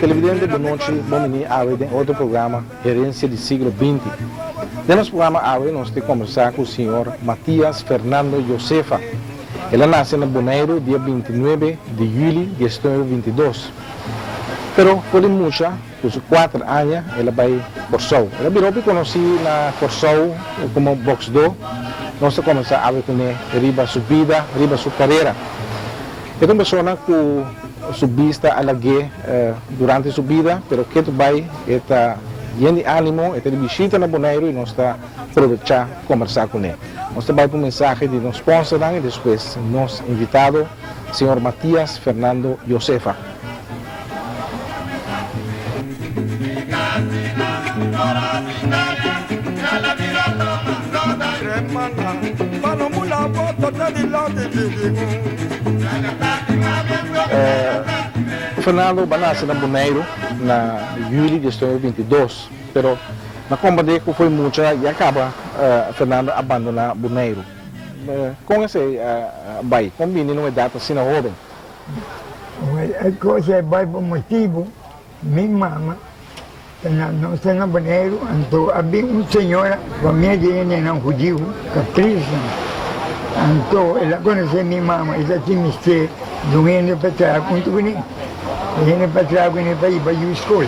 Televidente de noite, bom menino, em outro programa, Herensia de Siglo 20. Nesse programa, nós temos conversar com o senhor Mathias Fernando Josefa. Ele nasceu no Bonaire, dia 29 de julho de 2022. Pero, por mucha, com 4 anos, ele vai por Corsou. Ele virou conhecido na Corsou como boxador. Nós começamos a ver com ele, riba sua vida, riba sua carreira. É uma pessoa que subista a lague durante sua vida, pero que vai está lleno de ânimo, está de visita na Bonaire e nós está aproveitar conversar com ele. Nós vai para o mensagem de nos sponsor e depois nos invitado, senhor Mathias Fernando Josefa. Fernando nasceu na Bonaire na julho de 2022, pero na combate que foi muito e acaba Fernando abandonar Bonaire. Com esse vai, combine numa data assim na jovem. A coisa vai por motivo, minha mama, não está na Bonaire, então havia uma senhora, com a minha dinheiro não judio, Catriz, então ela conheceu minha mama, ela tinha me ser dormindo para trás, muito bonito. Ele para trás, ele para ir para a escola.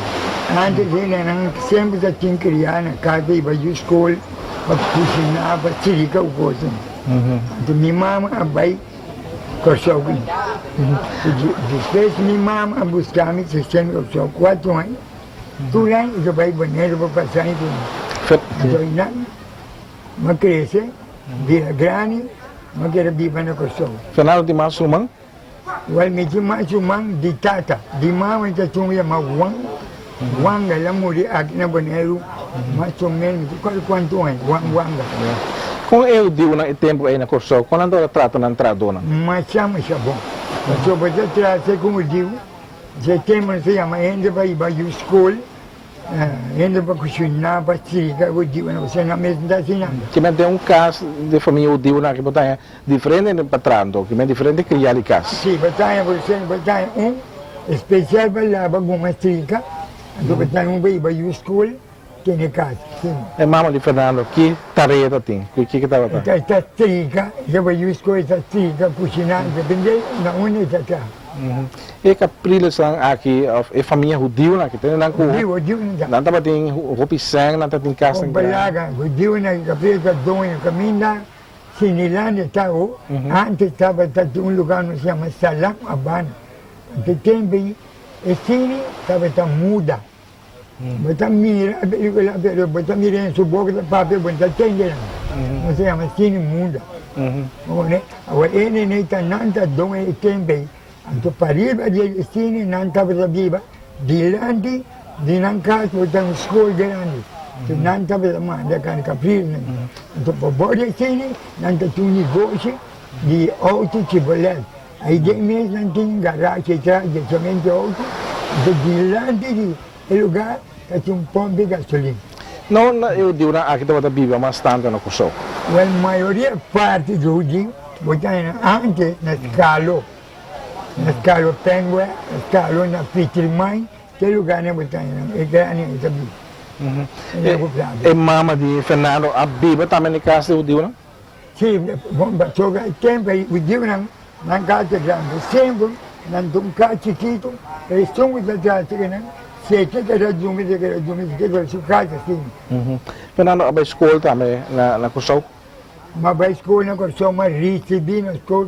Antes ele sempre já tinha criado na casa, ir para a escola, para cozinhar, para tirar o coisa. Então minha mama vai Corsou. Depois minha mama buscar-me, se sendo Corsou 4 anos. Tudo lá, eu vai banheiro para passar em tudo. Então, uma cresce, vira grande, mas quero viver na Corsou. Fernando de Masumang? Wal medyo masumang di tata, di mama ita tumya mawang, wang ela muri aqui na Bonaire, masumeng quanto é, wang. Com eu digo no tempo aí na Corsou, quando ela trata na entrada, mas chama bom. Mas eu vou tratar como digo, já temos se chama ainda para ir para a escola, ainda para cozinhar, para tirar, eu digo, não sei na mesma da cena. Que me tem caso de família eu digo na que botar diferente no patrão, que me diferente criar em casa. Sim, botar especial para lá para alguma trica, então botar para ir para a escola, tem na casa. É mama de Fernando, que tarefa tem? O que estava lá? Esta trica, já vai a escola, esta trica, cozinhar, depende da onde está. E Capriles aqui, é família judia, que tem na rua. Não estava tem roupa sangue, não estava tem casa. Balaga, judia na Capriles, dono caminha, Sinilândia está antes estava um lugar que se chama Salam Habana. Antes tempo, e Sini estava muda. Bota mira em sua boca da papel, bota tende. Não se chama Sini muda. Agora ele nem está nada dono e tempo. Untuk pariba dia di sini nanti berlabiba di landi di nangkas bukan sekolah di landi. Nanti berlama dia kan Capriles. Untuk bawa di sini nanti tu negosiasi di auto cibelet. Aida mes nanti garage cerah cemento auto. Untuk di landi di lugar kacung pompa gasolina. Não, eu digo aqui estava viva bastante na Corsou. Well, maioria parte do dia bukan antes na escalo. Na escala Pengue, na escala na Pitrimai, que lugar é muito grande, é mama de Fernando, a Biba também na casa do Dio, não? Sim, bom, toca tempo o Dio na casa grande, sempre na casa chiquito, e somos da casa grande, se que era dormir, que era sua casa assim. Fernando, a escola também na Corsou? Mas a escola na Corsou, mas recebi na escola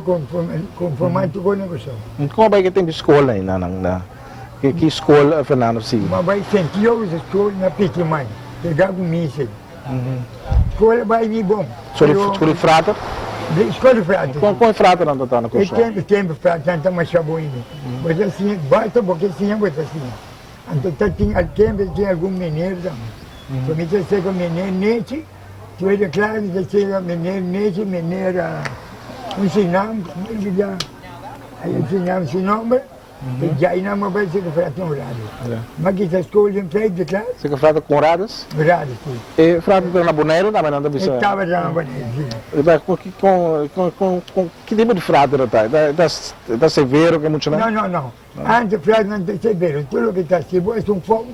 conformado com a Corsou. Como vai que tem escola aí na que escola Fernando sim? Mas vai sentir a escola na Pitrimai, pegar com missa. Escola vai vir bom. Escola frata? Escola frata. Qual frata não está na Corsou? Tempo frata, não está mais chaboinho. Mas assim, basta porque assim, basta assim. Então tinha tempo, tinha algum mineiro também. Somente sei que o mineiro nesse, tu é claro que chega mineiro nesse, mineiro ensinamos, aí ensinamos esse nome, e já aí não vai ser que frata no horário. Mas que essa escola em frente de classe? Você que frata com horários? Horário, sim. E frata na boneiro também não dá visão? Estava já na boneiro, sim. Com que tipo de frata não está? Está severo, que é muito não. Antes frata não está severo, tudo que está severo é um fogo.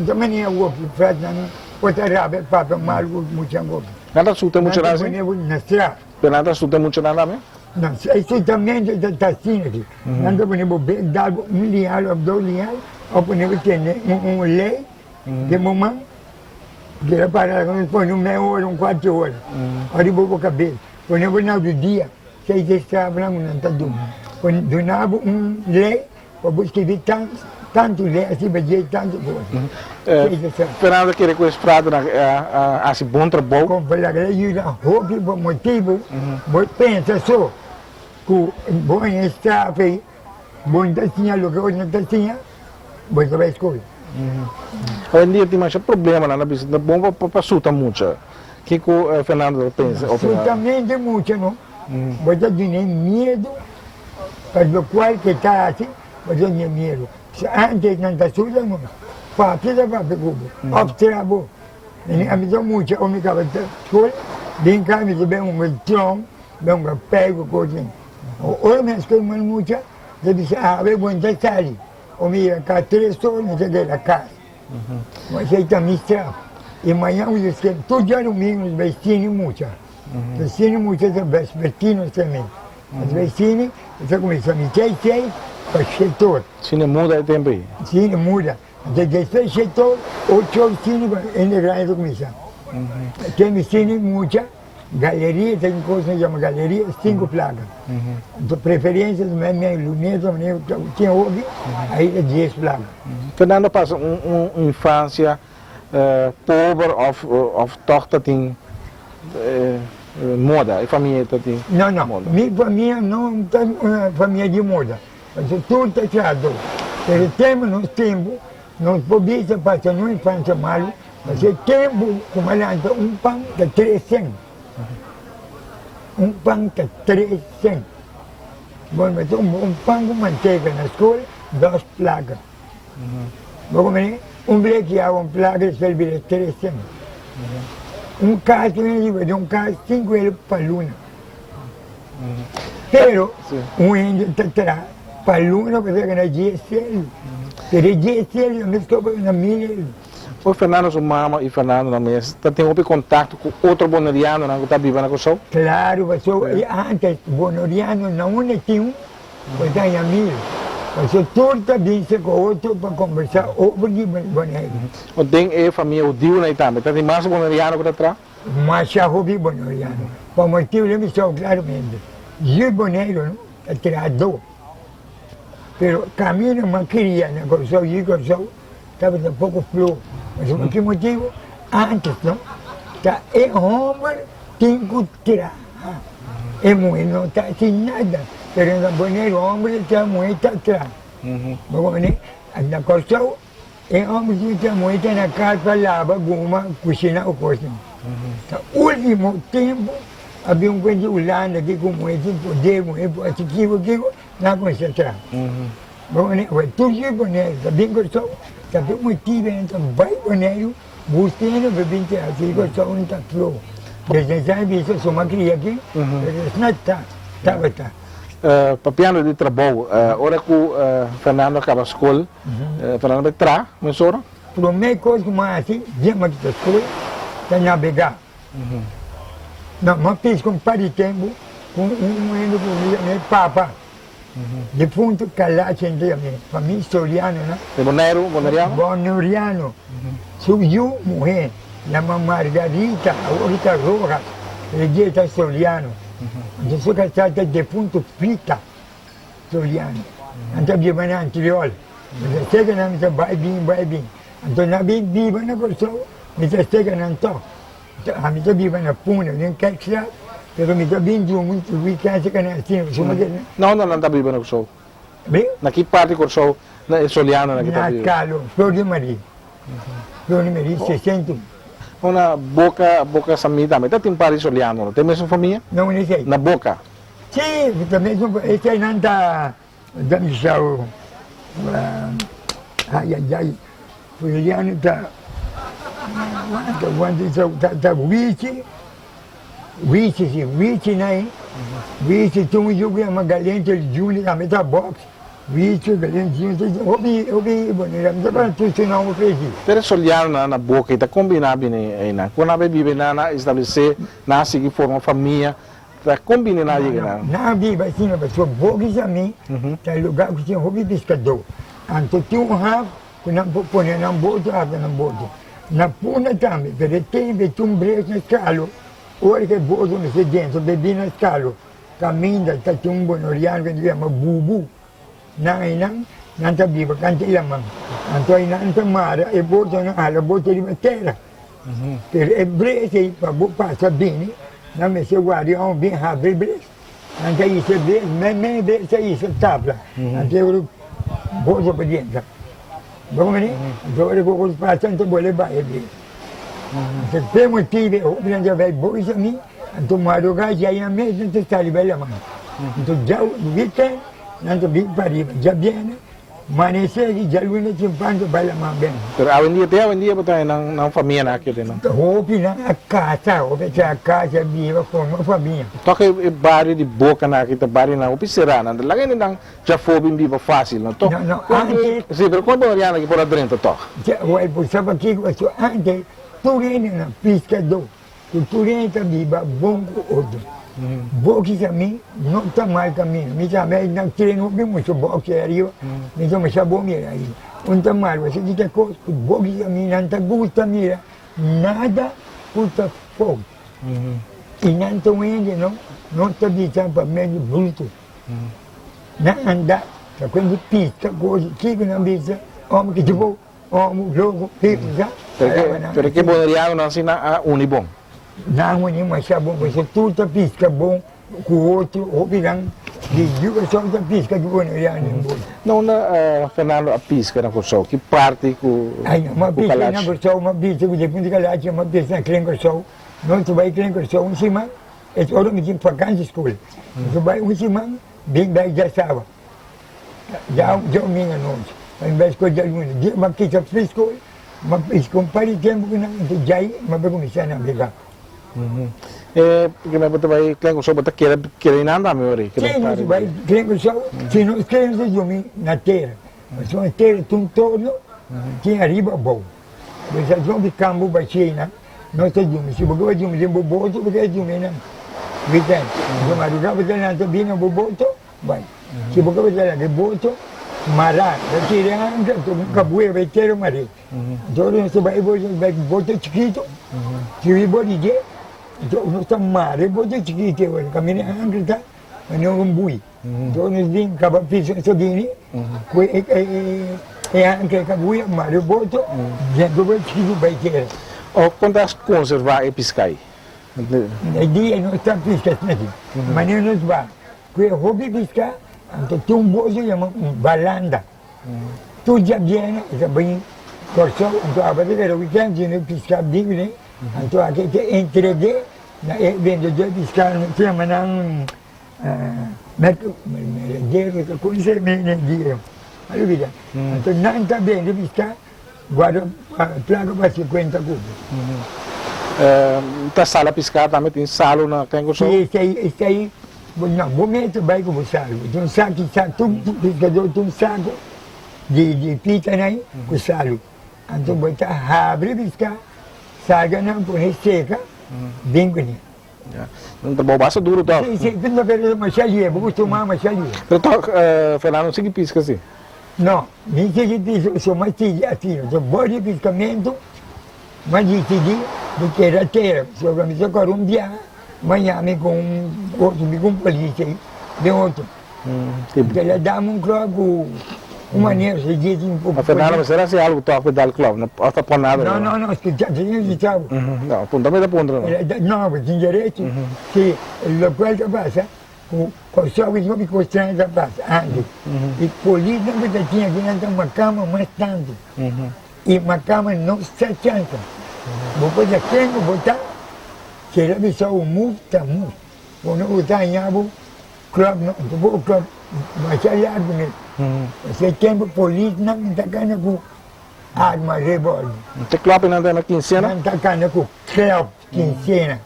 Também nem é o frata não pode rápido, para mal, muito angosto. Nada suta muito nada assim? Na estrada. Nada suta muito nada também? Não, isso também está assim aqui. Nada podemos dar linhar, dois linhar, ou podemos ter lei de momento, que era para põe meia hora, 4 horas. Aí vou para a cabeça. Podemos dar do dia, 6 estavam, não está dormindo. Donava lei, para escrever tanto lei, assim, para dizer tanto coisa. Fernando queria que esse frado assim bom trabalho. Com a lei, o motivo, pensa só, que bom está aí, bom tacinha, o que hoje não tacinha, você vai escolher. Hoje em dia tem mais problema na bicicleta, bom para suta muito. O que o Fernando pensa? Absolutamente muito, não? Você tem medo, para o qual que está assim, você tem medo. Antes não está suta, não. Precisa para o observar. A mim muito, eu me acabo de escolher, vem cá, me dá tronco, dá pego, coisa. Ora, mas que muito, eu disse, eu vou entrar ali. Eu me ia cá 3 horas, me cheguei na casa. Mas aí está misturado. E amanhã eu disse, todo dia domingo, os vecinos muito. Os vecinos muito, os vecinos também. Os vecinos, eu comecei a me dizer, para chegar. Cine muda o tempo aí? Cine muda. Desde chegar, 8 horas, cine, ainda grande comissão. Tem cine muito. Galeria, tem coisa que chama galeria, 5 placas. De preferência, minha luneta, tinha ouvido, aí é 10 placas. Fernando passa uma infância pobre ou torta tem moda, e família tem Não, minha família não tem família de moda. Mas tudo está tirado. Pelo tempo, nós temos, nós podemos passar uma infância mal, mas o tempo, como aliança, pão de 300. Pão de 300. Bom, mas pão com manteiga na escola, 2 placas. Vou comer blequeado, placa, serve 300. Caso, caso, 5 euros para a luna. Pero, índio está para a luna, você ganha 10 euros. Pero 10 euros, eu me estou pagando 1.000 euros. O Fernando, sua mama e Fernando na mesa, tem contato com outro boneriano que está vivendo com o senhor? Claro, antes, boneriano não tinha pois tem amigo. Mas tudo está bem com outro para conversar sobre boneiro. Tem família, o Dio na Itália, tem mais boneriano que está atrás? Mas já ouvi boneriano. Por motivo, eu me sou claramente. E o boneiro, é tirador. Mas caminho não queria, né? Estava um pouco fluo. Mas por que motivo? Antes, não? É homem, tem que tirar. É mulher, não está assim nada. Mas no boneiro, homem, a mulher está atrás. Na construção, é homem que a mulher está na casa, lava, goma, cozinha ou coisa. No último tempo, havia um coisa de Holanda que com mulher, sem poder, mulher, aquilo, não concentrar. Tudo é boneiro, está bem gostoso. Tapi motivo então vai boneiro, buscando bebinte assim, gostou um tatuo. Desde já isso só uma cria aqui, não tá. Papiano de trabalho, hora que o Fernando acaba a escola, Fernando vai entrar, mas ora? Primeira coisa que mais assim, viemos aqui da escola, está navegar. Não, mas fiz com de tempo, com indo com meu papa. Defunto Calache, família historiana, né? De boneriano? Boneriano. Subiu mulher, a Margarita, a Rita Rojas, Regeta historiano. Então, sou casado de defunto Pita, historiano. Então, eu vim na anterior. Mas chega na minha vai bem. Então, na bem viva na pessoa, mas chega na então. A minha viva na Puna, nem quer que pero me está bem muito weekend que não está vivendo com o show. Bem? Na que parte com o show? Na Soliano na que está vivendo? Na Calo, Flor de Maria. Flor de Maria, 60. Uma boca samita, mas tem parte Soliano, tem mesmo família? Não sei. Na boca? Sì, e sei nata da Misao, quegli anni da Wici, né? Wici, tu me joguei uma galinha de Júlio, a metà box, Wici, galinha de Júlio, ouvi, bonito, mas tu se não fez isso. Per sogliare na boca e combinabile na quando ave vive na estabelecer nasce que forma família da combina na liga na vive assim uma pessoa boa que a mim tá lugar que tinha hobby pescador anto tinha quando põe na boto ave na boto na puna também per tempo tu break na scalo ora che boto non sei dentro bevi na scalo cammina sta un buon oriano che chiama bubu non ta viva canta la man anto in mare e boto alla boto di terra per ebrei passa bene non mi se guardi un ben habri bres anche io se bres me bres io se tabla anche io boto obbedienza come dove poco spazio tanto vuole vai bres se per motivi o bisogna avere voi mi anto maro ga già in me non sta li bella mano anto già weekend anto big party già viene ma ne sei già lui ne chimpando bella ma bene per avendia botai na família na aquele não hobby na a casa viva com uma família toca e bairro de boca na kita bairro na opisera na lá que não já foi bem viva fácil não toca não antes sim pero quando oriana que por dentro toca já vai por saber que antes turene na pescador turene tá viva bom outro bom que a mim não tá mal caminho me também não treino bem muito bom que arriba me chama sabor mira aí um tá mal você diz que coisa bom que a mim não tá gusta mira nada puta fogo e não tô indo não tá dizendo para mim bruto não anda tá quando pista coisa que não bisa homem que tipo homem logo pisa perché boneriano non si na unibom não é mais bom, você tudo tá pisca bom, com o outro, ou virando, de duas só tá pisca que bom, não na Fernando a pisca na corção, que parte com uma pisca na corção, uma pisca com depois de calate, uma pisca na crem corção, não tu vai crem corção em cima, é hora me tinha vacância escola, tu vai em cima, bem daí já estava, já minha noite, ao invés de coisa alguma, uma pisca fresco, uma pisca com pari tempo que não, já aí, mas vai começar a brigar. Perché mi potevi clenco sopra te chiede in andare ora sì non si vai clenco sopra se non clenco io mi na terra ma sono terra tutto che arriva boh perché sono di campo bacina non sto giù mi si può giù mi sembra boto perché giù mi non vedete ma arrivava dall'altro bene boto vai si può vedere che boto marà perché anche comunque vuoi vedere mare dove non si vai boto chiquito ci vi vuoi dire não está mare, pode chiquite, caminha anche tá, mas não bui. Então nós vim acaba pisando isso aqui, é anche cabuia mare boto, já do chiquito vai ter. O quando as conservar e piscar. É dia não está piscando aqui, mas não nos vai. Que hobby piscar, então tem boto chama balanda. Tu já viene, já bem corso, então a partir do weekend não piscar bem, né? Então aqui te entreguei, vendo de piscar, chama não merdeiro, como se merdeiro. Aí vira. Então não está bem de piscar, guarda placa para 50 cubos. Tá sala piscar também tem salo na tem gosto. Sim, isso aí, não, momento vai com o salo. Tem um saco, tu pescador tem um saco de pita aí com salo. Então botar abre piscar. Saga não põe seca, bem com ele. Não tá bom, basta duro tá. Sim, quando eu uma chalia, vou tomar uma chalia. Pero tá, Fernando, não sei pisca assim. Não, nem sei que pisca, sou mais assim, sou bom de piscamento, mas decidi de que era terra, só para me socorrer amanhã me com outro, me com polícia aí, de outro. Porque ela dá um croco. Uma maneira de dizer um pouco. A Fernando, mas será se algo toca dar club, não está por nada. Não, escuta, tinha escutado. Não, aponta-me da ponta. Não, tinha direito que o local que passa, o só que não me constrange da passa, antes. E polícia não tinha que não ter uma cama mais tanto. E uma cama não se chanta. Vou fazer quem vou botar, será que só o move, está move. Quando botar em abo, club não, o club batalhado mesmo. Você tem polícia não está com arma, revólver. Não tem clube não na quincena? Não está com club, quincena.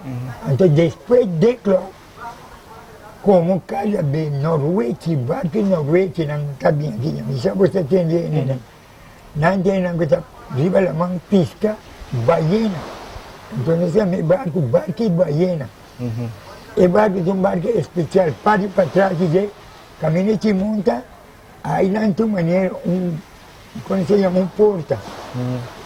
Então depois de club, como cada vez Noruega, barco Noruega não está bem aqui, mas já você tem né? Não tem nada que riba la mão pisca, baiana. Então nós temos barco e baiana. E barco é um barco especial, para trás e caminhante monta, aí não tem maneira, como se chama, porta.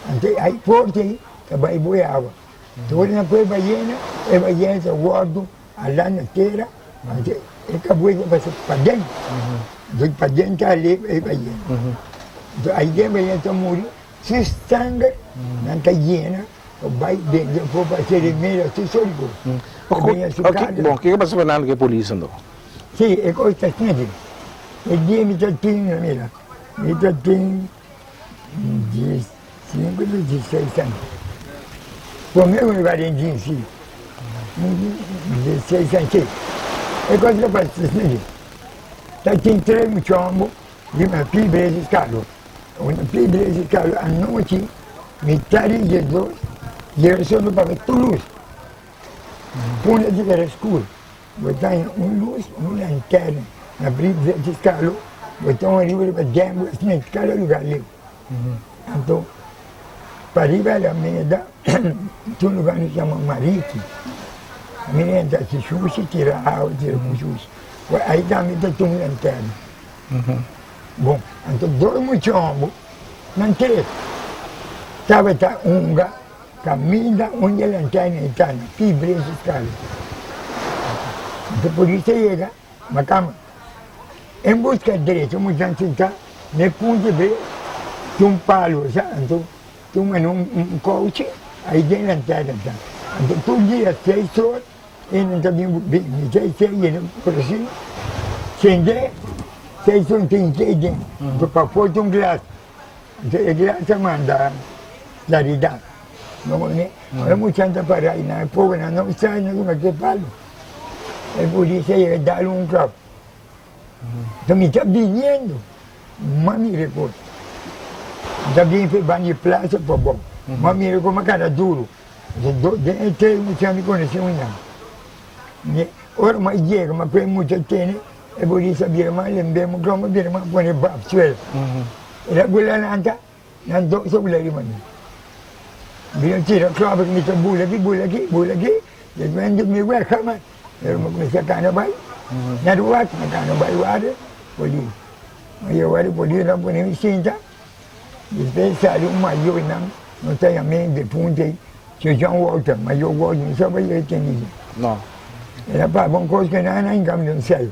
Então aí porta aí, vai boa água. Então na coisa baiana, é baiana, se guardo, a lá na terra, mas é acabou de passar para dentro. Então para dentro ali é baiana. Então aí dentro baiana está morrendo, se sangue, não está hiena, vai dentro, vou fazer remédio, se sorgo. Bom, o que passa Fernando que é polícia não? Sim, é coisa assim. E dia me tinha, mira, me tinha 15, 16 anos. Por mim, eu era em 16 anos. É coisa que passa assim. Tá tem três muchombo, de uma fibra de escalo. Uma fibra de escalo, à noite, metade de dois, e eu só não pago tudo. Punha de era escuro, botar luz, uma lanterna, abrir de escalo, botar um livro para dentro, assim, cada lugar ali. Então, para arriba da mesa, tem um lugar que se chama Mariki. A menina está se xuxa, tira a água, tira com xuxa. Aí também tem uma lanterna. Bom, então, dois muchombos, não tem. Estava unga, caminha onde a lanterna está, na fibra de escala. Então, por isso chega, mas calma. Em busca direita, uma gente está, no ponto de ver, tem um palo, sabe? Então, tem um coche, aí tem lanterna. Então, todo dia, 6 horas, ele está bem, 6 ele por assim, acende, 6 horas tem dentro, então, para fora tem um glass. Então, o glass manda claridade. Olha muita gente para aí, não é pouco, não sai, não é que palo. É por isso que ele dá um crop. Então, me está vindo, mas me recorda. Está vindo para banho de praça, para bom. Mas me recorda, mas cara duro. Tem muita gente conhece ainda. Ora, mas chega, mas tem muita gente, é por isso que mais lembramos, como vira mais põe bab, suel. Era gula nanta, não dou sobre ali, mano. Bila tira crop que me está bula aqui, e quando me welcome, eu me comecei a cana vai, na rua, na cana vai guarda, poli. Mas eu guardo poli, não põe nem cinta. Depois saiu maior não tem a mente de ponte, se já volta, mas eu gosto, não sabe o que tem isso. Não. Era para bom coisa que não é income não sei.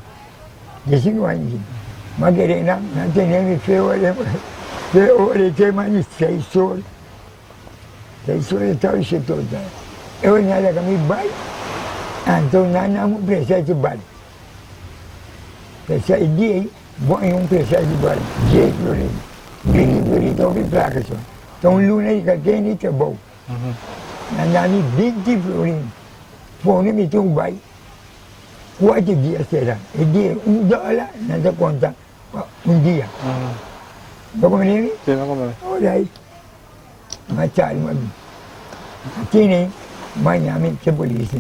15 anos. Mas querendo, não tem nem feio, ele tem mais 6 horas. 6 horas está o setor. Eu nada que me vai, então não precisa de bar. Precisa de aí, bom precisa de bar. Jeito, então vi placa só. Então luna e caquene que é bom. Nandami 20 florim. Fone me tem um bai. 4 dias será. E dia $1, nada conta dia. Não compreende? Sim, não compreendo. Olha aí. Mas sai, mas aqui nem, manhã me tem polícia.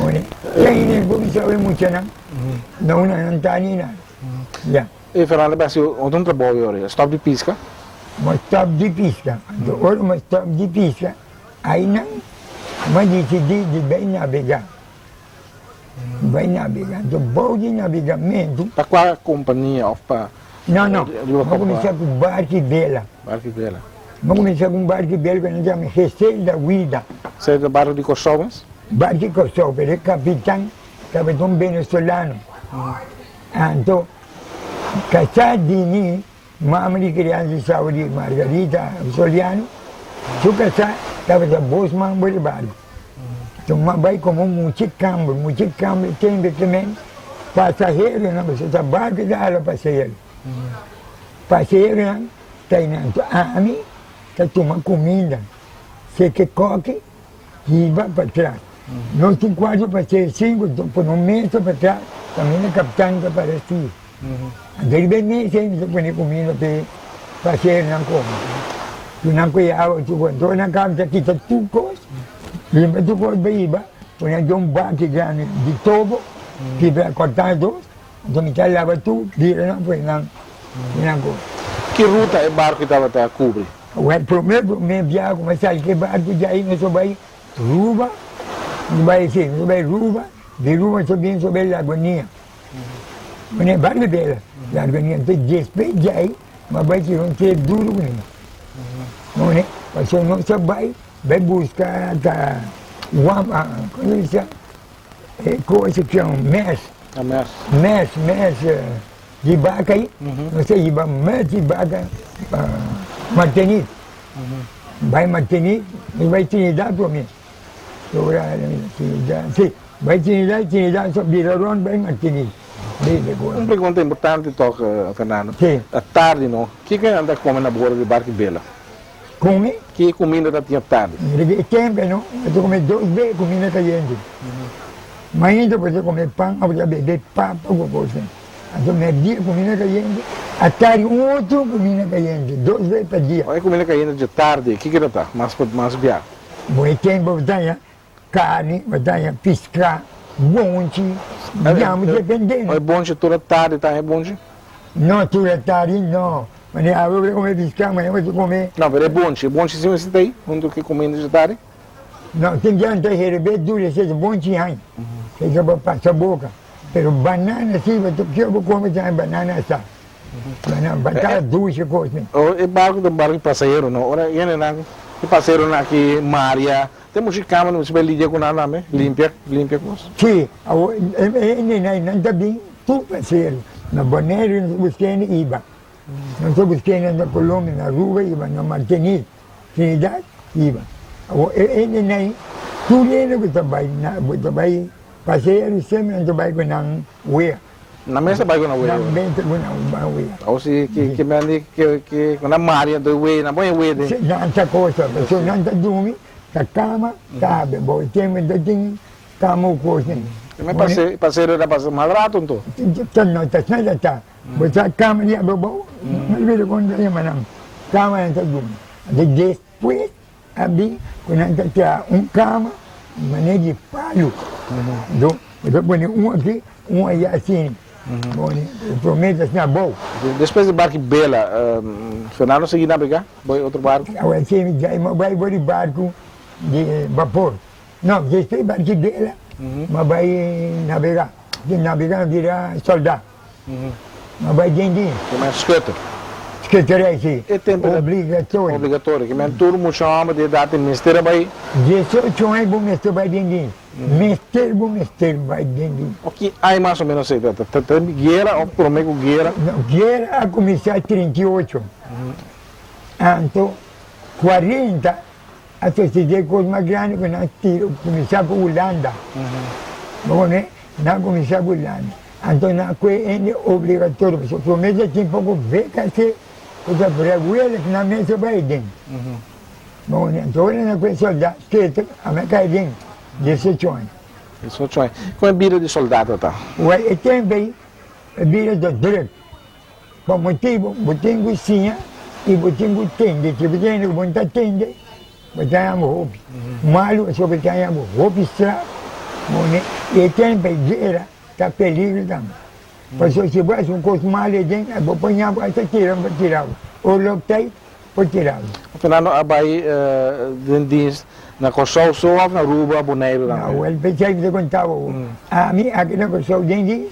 Olha. E aí nem como sabe muito não, não está nem nada. Já. E Fernando, Brasil, onde trabalho agora? Stop de pisca? Mas stop de pisca. Agora, mas stop de pisca. Aí não, mas decidi de bem navegar. Vai navegar. Então, bom de navegamento. Para qual companhia? Para... Não. Vamos começar com barco e vela. Barco e vela. Vamos começar com barco e vela, que nós chamamos Recém da Vida. Você é do barco de Kosovo? Barco de Kosovo, ele é capitão venezuelano. Então, casado de mim, mamãe de criança de saúde, Margarita Soliano, se casar, estava da Bosman Bolivar. Então, vai como muito câmbio tem investimento, passageiro, não, você está barco da área passageiro. Passageiro, não, tem a mim, está tomando comida, você que coque, e vai para trás. Nós temos 4 passageiros, 5, por um mês para trás, também é capitão que parece. Daí bem nem sempre se põe comida para fazer na coma. Tu não conhece, tu quando na casa aqui tá tudo coisa. Lembra tu pode beijar, põe de baque grande de tobo, que vai cortar dois, então me lava tudo, vira não põe não coisa. Que ruta é barco que estava a cobrir? O primeiro viagem começar que barco já aí nós vai Ruba, não vai assim, nós vai Ruba, de Ruba subimos sobre a Lagoninha. Mas é barco dela, Lagoninha, então depois já aí, mas vai tirar um ser duro com ele. Não é? Passou não se vai buscar coisa que chama mes. Mes de vaca aí, não sei, mes de vaca, Martinique. Vai Martinique, vai Trinidad para mim. Sim, vai Trinidad, só viraram, vai Martinique. Uma pergunta importante, toca, Fernando. Sim. À tarde, não? O que anda comendo na borda de barco Bela? Come? Que comida da tinha tarde? Tempo, não? Eu comi 2 vezes comida caliente. Mas ainda você comer pão, você beber papo, alguma coisa. Então, meio-dia comida caliente, à tarde outro comida caliente, 2 vezes por dia. Olha comida caliente de tarde, o que era tá? Mais biar? Bom, tempo você carne, você pescar, bonde, digamos, dependendo. É bonde toda tarde, tá? É bonde? Não, toda tarde não. Mas eu vou comer pescar, mas eu vou comer. Não, mas é bonde. Bonde sim, você tem? Onde que comendo de tarde? Não, tem gente que receber duro, seja bonde aí. Seja para passar a boca. Pero banana sim, que eu vou comer já banana essa. Banana, batata doce, coisa. É barco de barco de passageiro, não? Ora, ele não. Que passageiro aqui, Maria. Temos de cama, não se vai lidar com nada, né? Limpia coisa. Sim, não está bem, tudo passageiro. Na Bonaire, não se busquei em Iba. Não se busquei na Colômbia, na Rua, Iba, na Martinique, Trinidad, Iba. Ele não, tudo ele você vai, passageiro sempre não vai com a uia. Na mesa vai com a uia? Na mesa com a uia. Ou se, que na Maria do uia, na boa uia. Não, essa coisa, a pessoa não está dormindo, está cama, está bem, bom, tem cama ou coisa. Mas passageiro era para mais rato, então? Não, está. Você a cama de abobão, mas vira quando ele não. Cama não está dormindo. Depois, abri, quando está cama, maneira de palo. Então, eu põe aqui, aí assim. Bom, eu prometo assim, bom. Depois do barco Bela, Fernando seguir navegar? Vai outro barco? Agora, assim, já vai de barco de vapor. Não, depois do barco Bela, mas vai navegar. De navegar, virar soldado. Mas vai dentro. Como é escuta? Escutarei, sim. É tempo obrigatório. Obrigatório, que mesmo todo mundo chama de data de ministério vai. 18 anos, o mestre vai dentro. Mestre vai dentro. O que há mais ou menos sei, tem guerra ou prometo guerra? Não, guerra a começar em 38. Então, 40, a sociedade coisa mais grande que nós começar com a Holanda. Bom, né? Não começar com a Holanda. Então, não é obrigatório. Porque promete tem pouco ver que se coisa brasileira que na mesa vai dentro. Bom, né? Então, não é soldado, que a minha cai dentro. 18 anos. 18 anos. Como é vida de soldado, tá? E também a vida do direito. Por motivo, botem cozinha e botem tende. Se você não botar tende, botar roupa. Malo, só botar roupa extra. E também guerra, está peligro também. Porque se você um coisa mal dentro, vou pôr a boa, tirar. Ou loctei, pode tirar. Fernando, a Bahia, dentista, na Corsol só na Ruba, Boneiro. Não, ele pensava que você contava. A mim, aqui na Corsol dentista,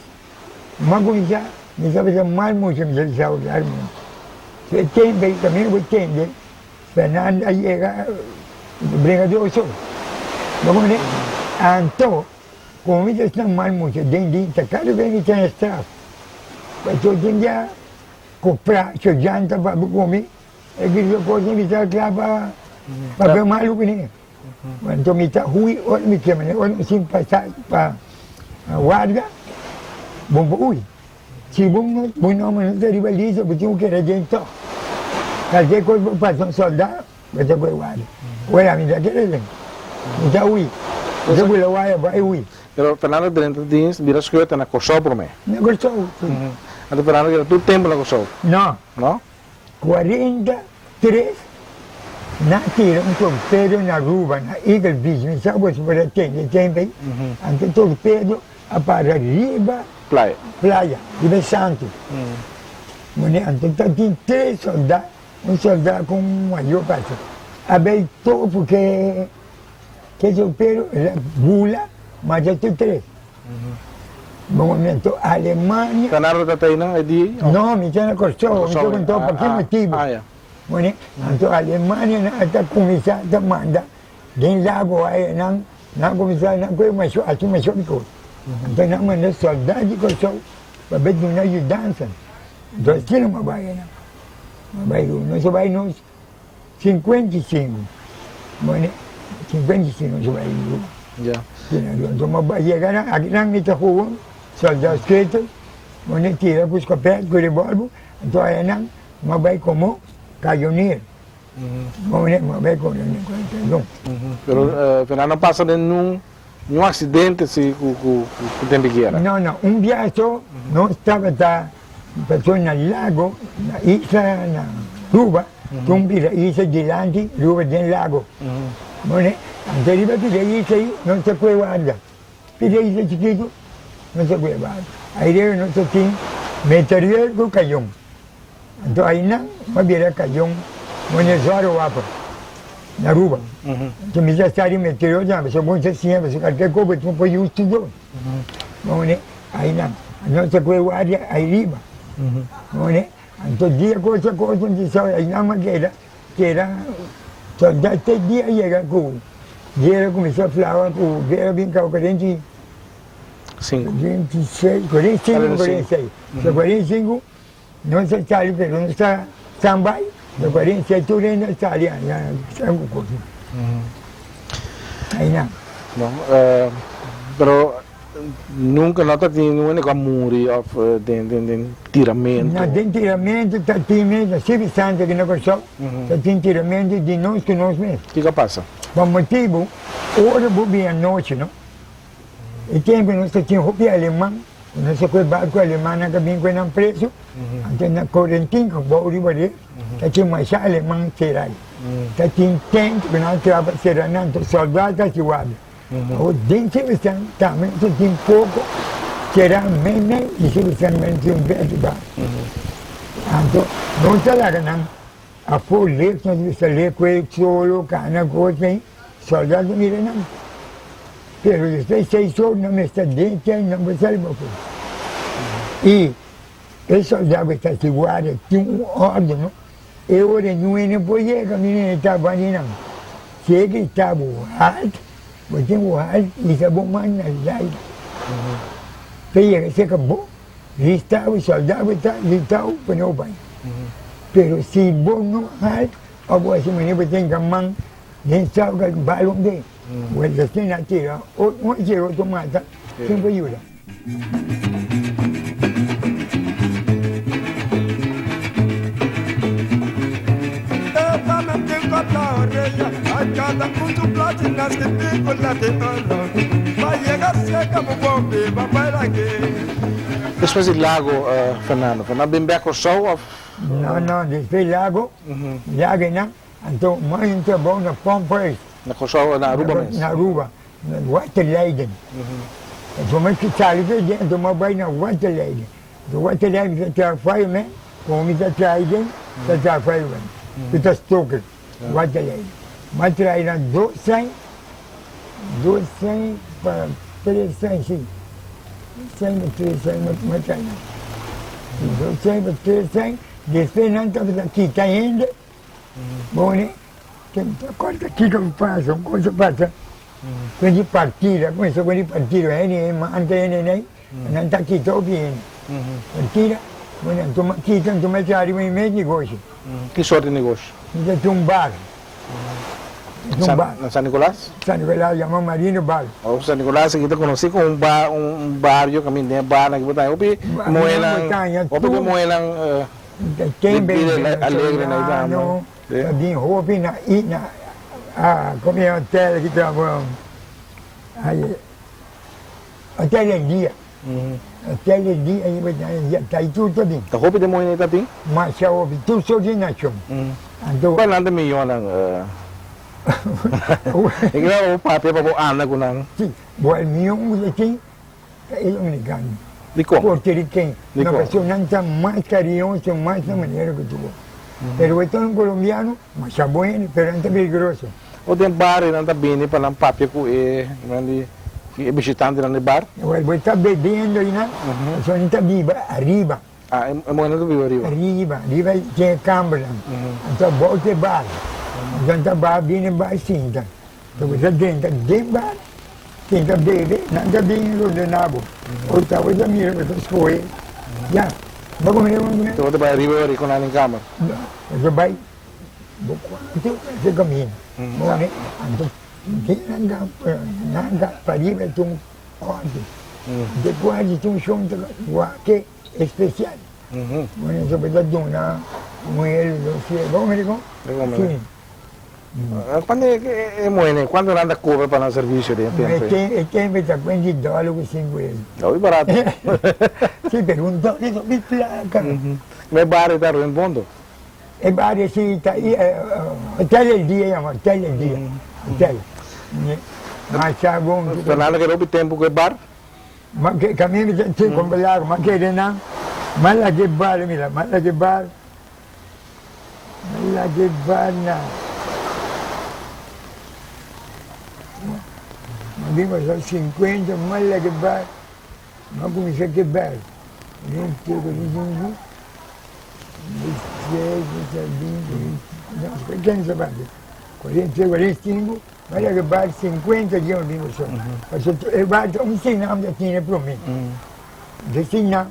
mas começar, me sabe que mal muito, me sabe que claro. Se tem também, vou entender. Fernando, aí chega, brigador só. Vamos ver? Então, como eles estão mal muito, dentista, cada vez que tem estrada. Mas eu tinha que comprar, se eu janta para comer, é que eu posso invitar lá para ver maluco, né? Então, me está ruim, olha, me chama, né? Olha, assim, passar para a guarda, bom, ui. Se bom não, mas não tem rivaliza, porque eu quero gente. Qualquer coisa, para um soldado, você vai guarda. Olha, me dá aquele, me dá ui. Você vai lá, vai ui. Pero Fernando dentro disso, vira escuta na Kosovo por mim. Na Kosovo. Então Fernando era todo tempo na Kosovo. Não. Não? 43 na tira um torpedo na Aruba, na Eagle Beach, não sabe se você tem bem? Então torpedo para arriba praia, de Santo. Então tem 3 soldados, um soldado com um maior passo. Abeitou porque que torpedo bula, mas já tem 3. No momento, a Alemanha... Fernando está aí, não? É de... Não, me tinha na Kosovo, me tinha contado por que motivo. Então a Alemanha está começando a mandar dentro do lago, não começar a coisa mais assim, mais coisa. Então não manda soldados de Kosovo para ver uma ajudança. Então assim não vai, não se vai nos 55. 55 se vai. Então vai chegar aqui na rua, soldados pretos, tira para os copetes, com o revólver, então aí não vai como caioneiro. Vai como caioneiro. Pero Fernando passa de num acidente assim, com tempo que era? Não, um dia só, não estava passou no lago, na isla, na Ruba, tumbi a isla de Lante, Ruba dentro do lago. Então ele vai pedir isso aí, não se pode guardar. Pedir isso chiquito, não se pode guardar. Aí ele não se tem meteoro com caião. Então aí não, mas vira caião, mas é só o apa, na Ruba. Então me já está de meteoro, já, mas é bom assim, mas qualquer coisa tu pode estudar. Aí não se pode guardar aí riba. Então dia coisa, aí não mas que era, só dá até dia chega com Guerra começou a falar com guerra vem cá, 45, 46, 46. Se 45 não se sabe, mas não está sambai, se 47 ainda está ali, aí não. Bom, pero nunca nota tinha nenhuma com muri de tiramento. Não tem tiramento, está tiramento, sempre santo aqui na Kosovo, tem tiramento de nós que nós mesmos. O que passa? Por motivo, hora bobia à noite, não? E tempo nós tínhamos roupa alemã, nós foi barco alemão que vinha com um preço, então na correntinha, com o baú ali, tinha mais alemão será. Tinha tente que nós trabalhamos serando, soldados que guarda. O dente de também tinha pouco, será menos, e se você não tinha verde baixo. Então, não está lá, não. A folha, nós vamos ler com ele solo, cana, coisa, soldado mira não. Pero después se hizo no me está dentro, não me sale para fora. E o soldado está segurado, tinha ordem, não? Eu não ia poder, a menina estava ali, não. Chega e estava alto, porque o alto, e estava mandando lá. Pega, se acabou, estava o soldado, estava para não vai. Pero si vos no hay, o vos si me tem que man, nem sabe que balão de, o el que na tira, o no quiero tomar, sempre ayuda. Depois do lago, Fernando bem bem com o sol? Não, depois lago, lago não, então muito bom na pompa. Na Kosovo, na Aruba mesmo? Na Aruba, na Waterleiden. Então, mas que sabe que dentro, uma vai na Waterleiden. Do Waterleiden, você tem a fireman, como você traz dentro, você tem a fireman. Você stoker, Waterleiden. Mas traz na 200 para 300, sim. 100 para 300, mas traz. 200 para 300, depois não estamos aqui, está ainda. Bom, né? Conta aqui que eu faço, coisa passa. Quando partida, começou quando partida, antes não está aqui, estou bem. Partida, quando estou aqui, estou mais arriba em meio negócio. Que sorte de negócio? Tem um bar. San Nicolás? San Nicolás, chama Marino Bar. O San Nicolás, aqui eu conheci com um barrio, que tem bar, aqui botar, opi, moelang, tem bem, alegre na idade. Tem roupa como é o hotel que trabalhamos. até o dia. Até o dia, aí vai estar tudo também. Tá roupa de moinha tá bem? Mas já houve, tudo só de nação. Então, Qual nada melhor não? Igual o papel para o ano com não. sim, o milhão aqui, ele não ganha. Liko. Porto-riquenho, uma pessoa não está mais carinhosa, mais da maneira que tu. Pero então, colombiano, mas já bueno, pero não está perigoso. O tem bar não tá bem para não papel com é visitante no bar. Ele está bebendo aí, né? Só não está viva, arriba. Ah, é moeda do arriba. Arriba tem câmara. Então, volta bar. Então, tá bar, viene bar cinta. Então, você tenta de bar, tenta beber, não está bem ordenado. Ou tá, você mira, você escolhe. Já. Vai comer, vamos comer. Então, você vai arriba e com a câmara. Você vai, você caminha. Bom, né? Então, nanga pariba é um corte. Depois de um chão que é especial. Quando você vai dar uma ele vamos ver como? Sim. Quando é moeda? Quando anda cover para o serviço de tem $20 com 5 euros. É barato. Sim, per $1 sono più placa. Mas bar está em bondo. E vari sì, hotel il dia, hotel il dia. Hotel. Ma c'è buon. Fernando che rubi tempo che bar? Ma che cammini c'è con bellare, ma che rena? Ma la che bar, mira, ma la che bar. Ma la che bar na. Ma dico sono 50, ma la che bar. Ma come c'è che bar? Niente così. Quem sabe? 45, mas é que vai 50 de onde eu sou. Eu vai um sinal de tinha para mim. De sinal,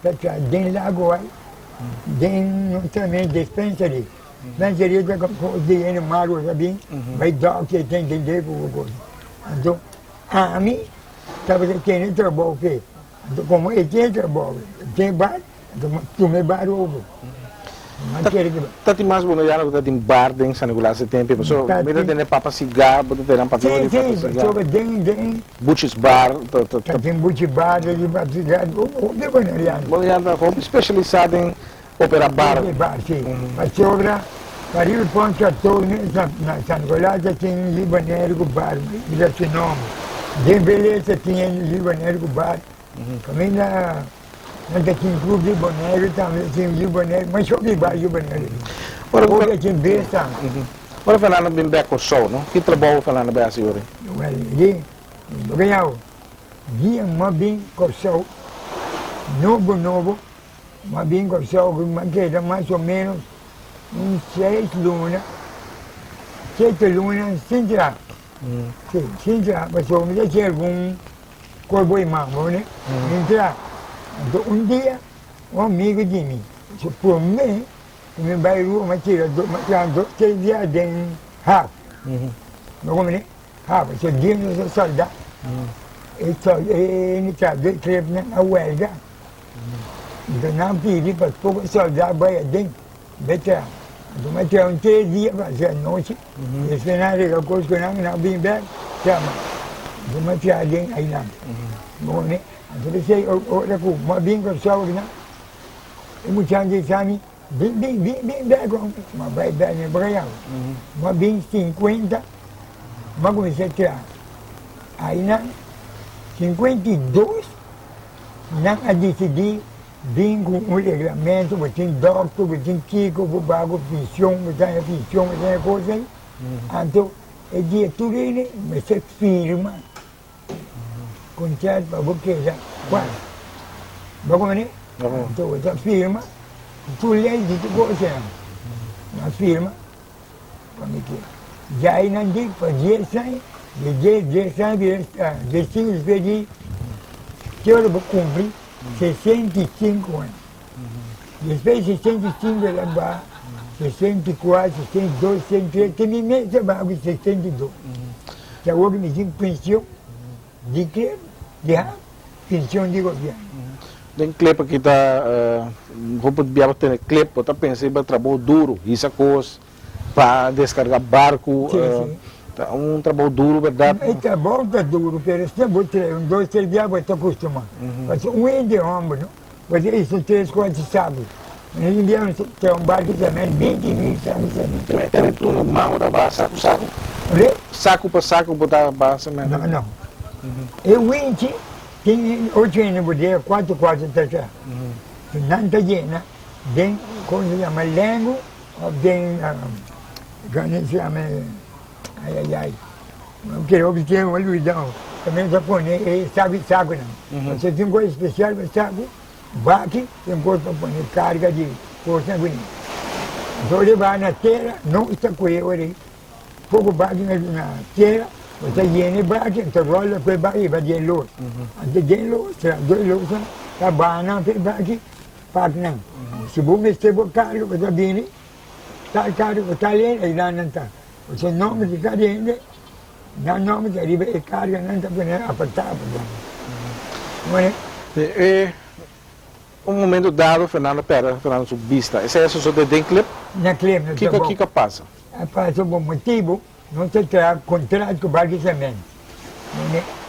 para dentro da água, dentro também dispensary. Dispensary é com dinheiro malo, sabe? Vai dar que tem que ter com coisa. Então, a mim, estava tendo trabalho que, como ele tem trabalho, tem bar, tu me bar ovo. Tati mas bom já não tati bar dentro San Nicolás tempo, so mira tem papa cigar, botar tem papel de papa cigar. So tem Butch's bar, tem Butch bar de papa cigar, o de banariano. Bom já tá hobby especializado em opera bar. Bar, sim. Mas sobra para ir ponto a todo na San Nicolás tem libanérico bar, já esse nome. De beleza tinha libanérico bar. Caminha Nanda tinha clube de boneiro também, tinha de boneiro, mas só que bar de boneiro. Ora, tinha besta. Ora, Fernando, bem back ao show, não? Que trabalho, Fernando, bem assim, ora? Ele, ganhou. Dia, mas bem com o show. Novo, mas bem com o show, que era mais ou menos 6 lunas. 7 lunas, sem tirar. Sim, sem tirar, mas eu me tinha algum corpo e mambo, né? Sem tirar. Então, um dia, um amigo de mim, por mim, me vai mas tira 3 dias de rap. Não como né? Rap, se dia não se solda. Ele está de trepo na huelga. Então, não pedi para pouco soldar vai dentro. Betra. Então, mas tinha 3 dias para ser noite. E se não é que coisa que não vem bem, chama. Então, mas tinha dentro aí lá. Não né? Então, sei, olha com uma binga só, né? E muita gente sabe, bem, mas vai bem, né? Uma binga 50, mas comecei a tirar. Aí, na 52, não a decidir, vim com um regulamento, tem doctor, tem Kiko, vou pagar pensão, tem coisa aí. Então, é dia tudo ele, mas você firma. Contrato para você já, quase. Vamos ver? Então, essa firma, tu lês de tu coisa, uma firma, para mim que já aí não digo para 10 anos, de 10 anos, de 5 vezes, que eu vou cumprir 65 anos. Depois de 65 ela vai, 64, 62, 63, tem me mesmo vai com 62. Já hoje me digo pensão, de que? Pensão de governo. Tem clipe que está, roupa de biaba tem clipe, está pensando em trabalho duro, isso é coisa, para descarregar barco, Um trabalho duro, verdade? É trabalho tá duro, mas se você 2, 3 dias você acostuma. Mas de ombro, não? Você isso 3, 4 sábados. Nesse dia tem barco também, 20 mil, sabe? Tem tudo mal da base, saco. Saco para saco, botar a base mesmo. Não. Eu 20, tem 8 anos por dia, 4 tá cá. Não está llena, tem, como se chama, lengo, tem, como se chama, ai. Não quero obter uma ilusão. Também japonês, sabe saco não. Você tem coisa especial para saco, baque, tem coisa para pôr carga de força bonita. Então ele vai na terra, não está com ele ali. Pouco baque na terra, você llena baque, então rola com o baque e vai de luz. Antes de luz, 2 luzes, tá bana com o baque, pague não. Se você mexer com carga, você vem, tá carga, você ali, aí lá não está. Você não me fica dentro, não me arriva e carga, não está bem apertado. Momento dado, Fernando subista. Esse é o seu de clip? Na clipe, não está bom. O que passa? Passa por motivo, não se trata contrato com o barco semente.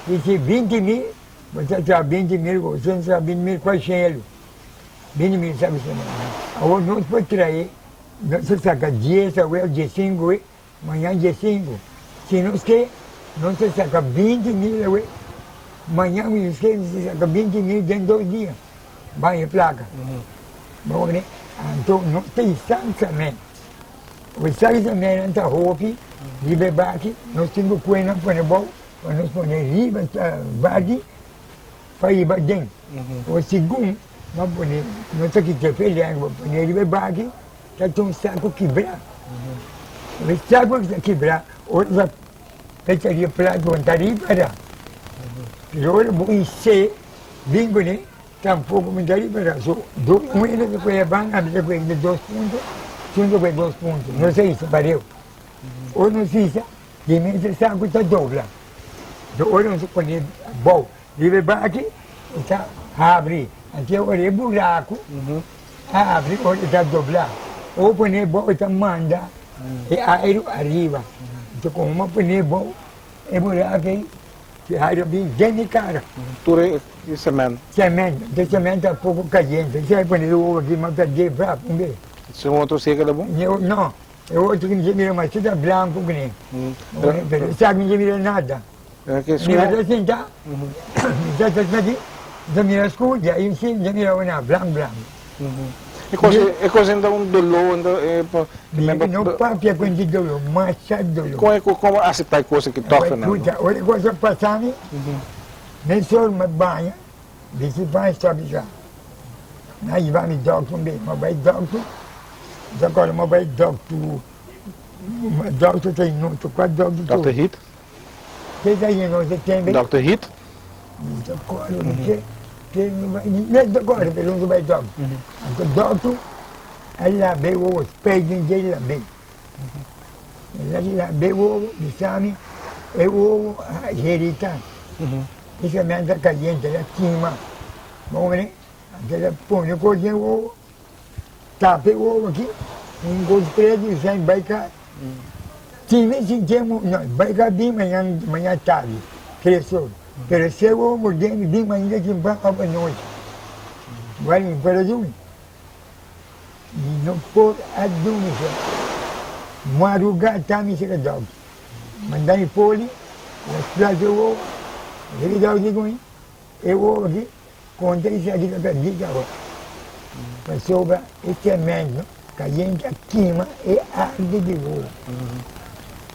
E se 20 mil, você traz 20 mil, você não sabe 20 mil qual cheiro. 20 mil sabe semente. Agora não se pode trair, não se saca dia 5, amanhã dia 5. Se não se saca 20 mil, amanhã não se saca 20 mil dentro de 2 dias. Vai a placa. Bom, né? Então não tem sançamento. O sançamento está roupa, riba baki, nós temos que não põe bom, nós põe riba baki, para ir para dentro. O segundo, nós põe, nós aqui te peleando, põe riba baki, está um saco quebrar. O saco que quebrar, outra pecharia placa, onde está riba, agora vou ser, bingo, né? Tampouco me daria para isso. Um ele foi a banca, me deu 2 pontos, segundo foi 2 pontos. Não sei se valeu. Ou não sei se, de mim se sabe que está dobla. Ou não se põe bom. Ele vai aqui, está abre. Até agora é buraco, abre, ou está doblar. Ou põe bom, está manda, e aero arriba. Então, como uma põe bom, é buraco aí. Aero bem de cara. Tudo é semente. Semente é pouco caliente. Você vai pôr o ovo aqui, mas está de fraco, não vê? Se um outro seca, tá bom? Não, é outro que não se mira, mas está branco, que nem. Sabe, não se mira nada. É que Se vai sentar, já está aqui, já mira escuro, aí em cima, já mira uma branco. É coisa ainda um dolor, não papo é coisa de dolor, mas é dolor. Como aceitar coisa que toca, não? Olha, coisa passando, nem só uma banha, desse banho sabe já. Aí vai me doctor mesmo, mas vai doctor, agora vai doctor tem muito, 4 doctor. Dr. Hit? Que daí não você tem bem? Dr. Hit? Agora, não agora, pelo menos vai doctor. O doctor, ela veio os peitos dele lá bem. Ela veio o exame, é o heritante. Essa é a minha caliente, ela queima. Bom, né? Ela põe o coisinho, o ovo, tapa o ovo aqui, gosto preto, e sai vai cá. Se temos, não, vai cá bem manhã tarde, cresceu. Cresceu o ovo dentro, bem manhã que vai para a noite. Vai para dormir. E não pode adormecer. Madrugada está me chega dog. Mandar em poli, explode o ovo, ele dá o digo, eu ovo aqui, conta isso aqui para dica agora. Para sobra, este é mesmo, que a gente queima e arde de ovo.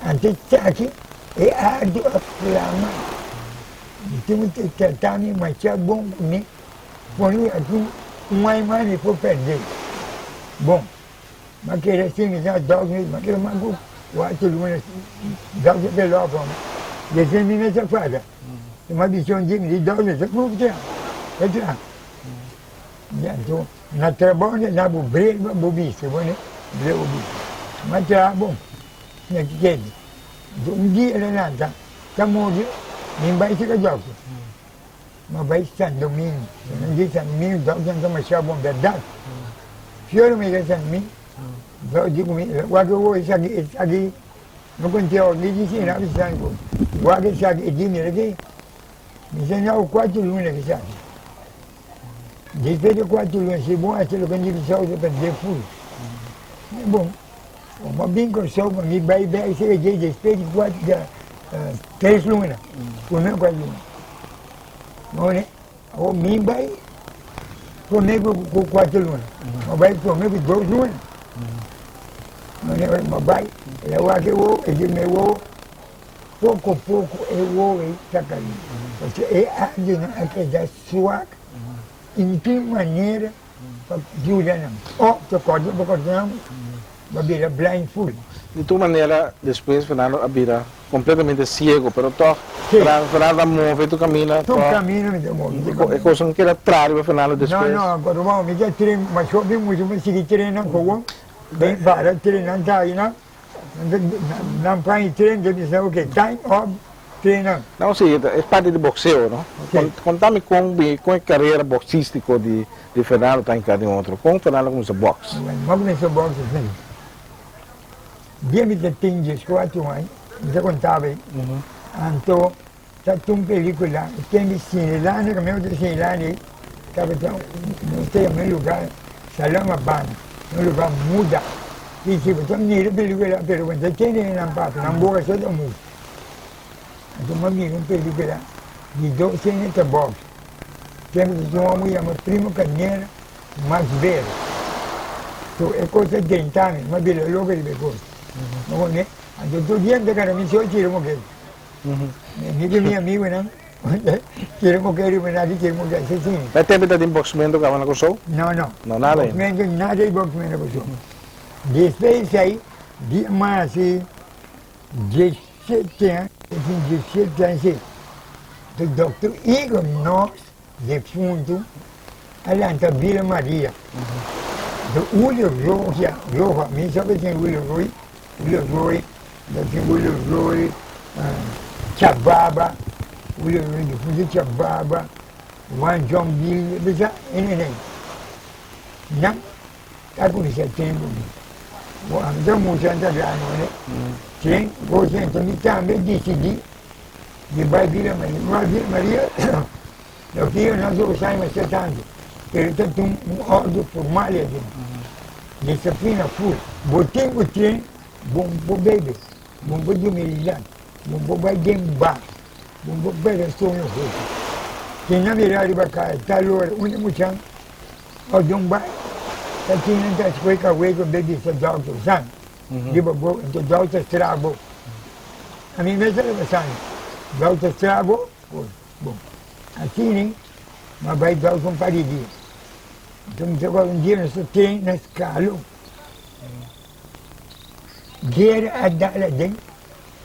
Antes de aqui, e arde a flama. Temos que tratar, mas é bom comer. Põe aqui, mais for perder. Bom, mas que assim, já dog, mas que mago, o ato de uma dog pelo fome. Desde minha safada. Uma visão de dog, já não tinha. É claro. Então, na trabalho, na breva, bobice, né? Breva, bobice. Mas já, bom, dia ela nada, está morto, nem vai ser dog. Mas vai estar domingo. Não diz domingo, dog não toma chá bom, verdade? Fiore me diz domingo. Eu digo, o que eu vou aqui, não contei me disse na visão o que sabe de mim aqui me ensinou 4 lunas que sabe depois de 4 lunas se bom aquilo que me só para de full bom uma bem com só me vai se de depois de 3 lunas comer 4 lunas não é o me vai comer com 4 lunas vai comer com 2 lunas não vai eu acho que eu me vou pouco a pouco eu vou estar caindo porque é a que já suave em que maneira para ajudar não tu corta não vai virar blindfold de tua maneira depois Fernando a vira completamente cego pero toh Fernando move tu camina tu camina me move é coisa que era trário Fernando depois não agora vamos me já treino mas eu vi muito mas se treinando com bem para treinando aí não faz treino de dizer o que time of treinando não sei é parte de boxeo não contame com a carreira boxística de Fernando tá em cada outro com Fernando começou boxe vamos começar boxe sim dia me tem 4 anos já contava então tá um película tem de cine lá no meu de cine lá né estava não tem meu lugar salão abana um lugar muda e se você me película pero quando tem na parte não boa só do mundo então uma amiga película de 2 cenas de boxe temos uma mulher meu primo canheira mais velho então é coisa de tentar mas belo logo ele coisa não é então todo dia de cara me só tiro moqueiro meu amigo não tiro moqueiro mas nada tiro moqueiro sim é tempo de boxeamento que agora começou não nada nada de boxeamento começou depois aí de mais 17 anos do Dr. Igor Knox defunto all'Anta Vila Maria do Ulio Roja mi sabe quem Ulio Roy Chababa Ulio Roy defunto Chababa Juan John Bill bisa ini não tá com esse tempo então muito antes da né tem você então me também decidi de vai Vila Maria eu tinha nas outras mas tanto ele tem ordem formal de disciplina full botei o trem bom bebê bom de humildade bom vai dembar bom bebê estou no rosto que na verdade vai cair tá loura onde muita o dembar tá tinha das coisas que eu bebê se dá o sangue de bobo de dá o estrago a mim mesmo é sangue dá o estrago bom assim né mas vai dar com paridinha então chegou dia nós tem na escala guerra a dar dentro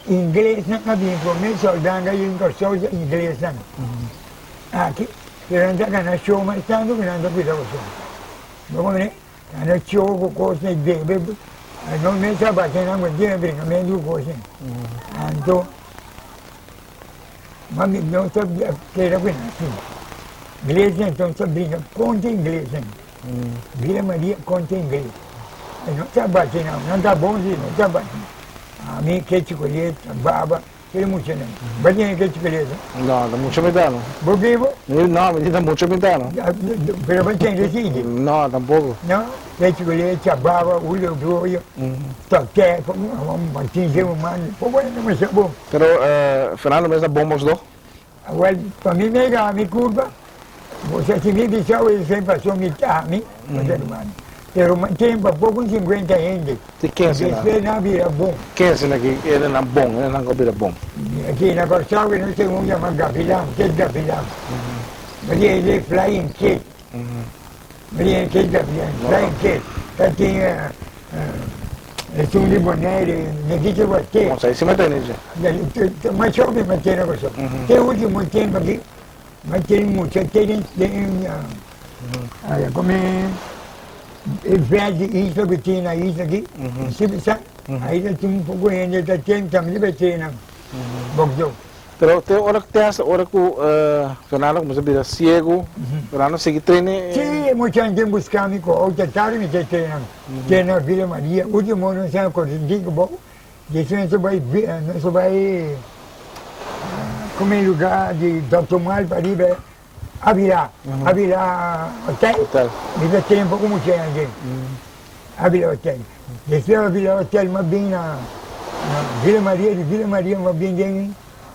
inglês não havia começou a dar em coisas inglês não aqui querendo que na show mas tanto que não vida você vamos ver na show com coisas de bebê não me sabe que não me dia brinca meio coisa então mas não sabe que era bem assim inglês então só brinca conta inglês Vila Maria conta inglês não sabe que não tá bom de não sabe a mim que te colher baba que muito não vai ter que te colher não dá muito metano bobivo não me dá muito metano pero vai ter que não tampouco não que te colher baba olho do olho toque vamos atingir um mano pô não me sabe bom pero Fernando mesmo bombos do well para mim mega me curva você se me deixou ele sempre passou me a mim pero mantém para pouco 50 ainda de quem se não vira bom quem se aqui ele não bom ele não vira bom aqui na Corsal não tem um chamado Gavilão que é Gavilão mas ele é flying kid mas ele é Gavilão flying kid tá tinha é um de boné aqui que eu tenho não sei se mantém isso mas só me mantém na Corsal tem o último tempo aqui mas tem muito tem como verde isso que tinha na isla aqui sabe aí já tinha pouco ainda já tem também vai ter na boxeo pero tem hora que Fernando começa a virar cego Fernando segue treino sim muita gente buscando com outra tarde me treinando tem na Vila Maria último ano já corrigindo bom Isso não só vai comer lugar de Dr. Mal para ir a Vila Hotel. Vive tempo como c'è anche. A Vila Hotel. Depois a Vila Hotel ma bem na Vila Maria ma bem em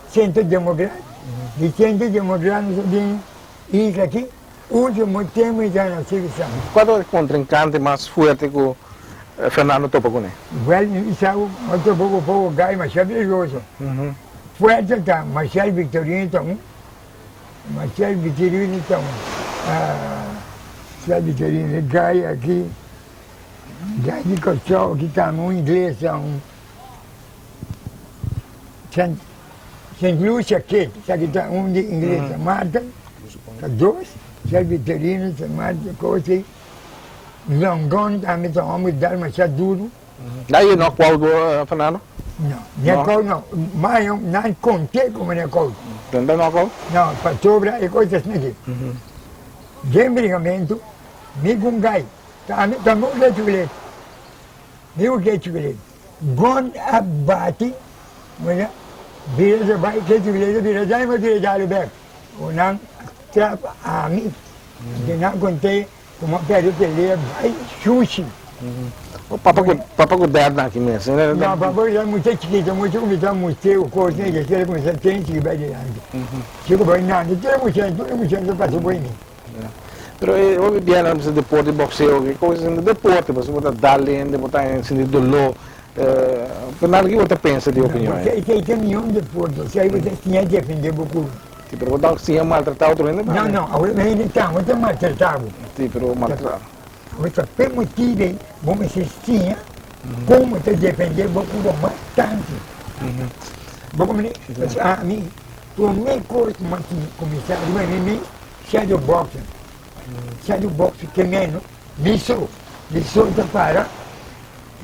Centro Democrático. De Centro Democrático bem isso aqui. Último tempo já na seleção. Qual é o contrincante mais forte que o Fernando topa com ele? Well, isso é outro pouco gai, mas é perigoso. Forte tá, Marcelo Victorino então. Marcelo Victorino então. Marcelo Victorino, gai aqui. Gai de cachorro que está no inglês, St. Lucia Kate, sabe que está de inglês, Marta, dois, Marcelo Victorino, Marta, coisa. Longon, também está homem de alma, já duro. Daí não qual do Fernando? Não, não, mas eu não contei como é qual. Também não qual? Não, para sobra é coisa assim. De brigamento, me com gai. Tá muito de chocolate. Meu que chocolate. Gon abate, olha, vira de bai, que chocolate, vira de mas vira de aluber. O não trapa a mim. De não contei como quero que ele vai sushi. O papo com dad aqui mesmo, né? Não, papo já muito chiquito, muito começar a mostrar o corpo, né? Que ele começa a ter que vai adiante. Chegou bem nada, todo mundo passou por mim. Pero eu vi na de deporte, boxeo, que coisa de deporte, você botar dalende, botar assim de dolor. Fernando, o que você pensa de opinião? Você tem nenhum deporte, você aí você tinha que defender pouco. Sim, pero botar assim maltratar outro ainda? Não, agora ainda está, você é maltratado. Sim, pero maltratar. Você permitir, vamos assistir, como você defender pouco bastante. Vamos a mim, por mim, coisa, mas começar a mim, shadow boxing. Shadow boxing que menos, me solta para,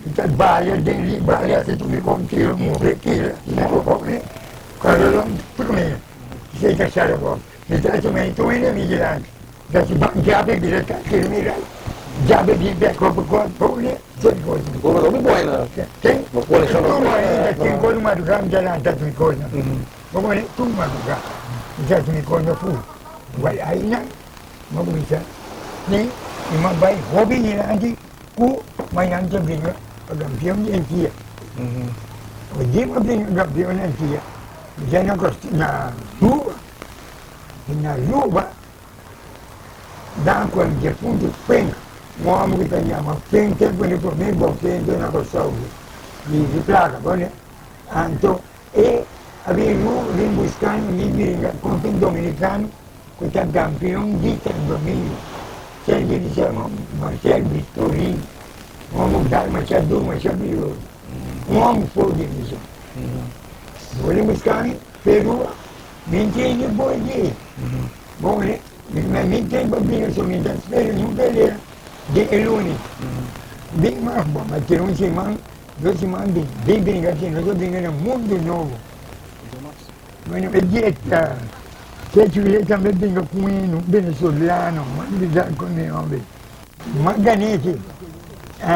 então bala, se tu me contigo, morrer, não vou comer, quando eu não, primeiro, você está shadow boxing, então também tu ainda me dirás, já bebi, já bebi, né? Como é bom, né? Tem? Uma coleção Tem coisa madrugada, já não está tudo coisa. Vamos ver, tudo madrugada, já tudo coisa full. Aí não, vamos começar, né? E mas vai, hobby nilante, manhã já brinca, o campeão de antia. O dia que brinca o campeão de antia, já na rua, dá quando de fundo penca. Um homem que tem uma penca, quando eu tomei boquinha, na costa de placa, né? Então, havia vem buscando, me com um dominicano, que está campeão de domínio. Sempre ele chama Marcelo Victorino, um homem que Machado, um homem forte nisso. Vou buscar, Peru, me entende bom dia. Bom, né? Mas me entende bom dia, só me dá espera, não beleza. De elune. Bem mais bom, mas tem uma semana, 2 semanas, bem brincadeira, nós estamos brincando no mundo novo. Mas é dieta. Se eu também brinca com ele, venezuelano, mas brincar com ele, homem. Maganete.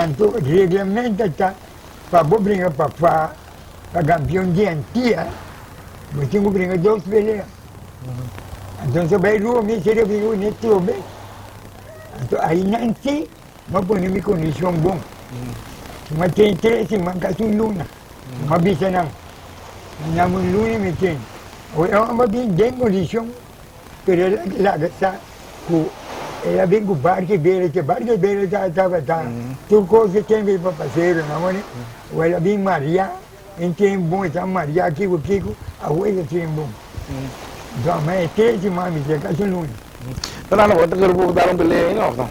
Então, regulamento está, para brincar para campeão de antia, mas tem que brincar 2 vezes. Então, se vai rua, me seria brincar neto bem. Então, aí nanti, mas põe minha condição bom. Mas tem 3 semanas, caso luna. Mas bisa não. Não luna me tem. Ela vem em condição, mas ela está com, ela vem com o barco beira estava, tudo coisa que tem para fazer, não é? Ou ela vem Maria, tem bom, está Maria, aqui, a coisa tem bom. Então, mas 3 semanas, me tem caso luna. Fernando, você quer dar um beleza aí, não?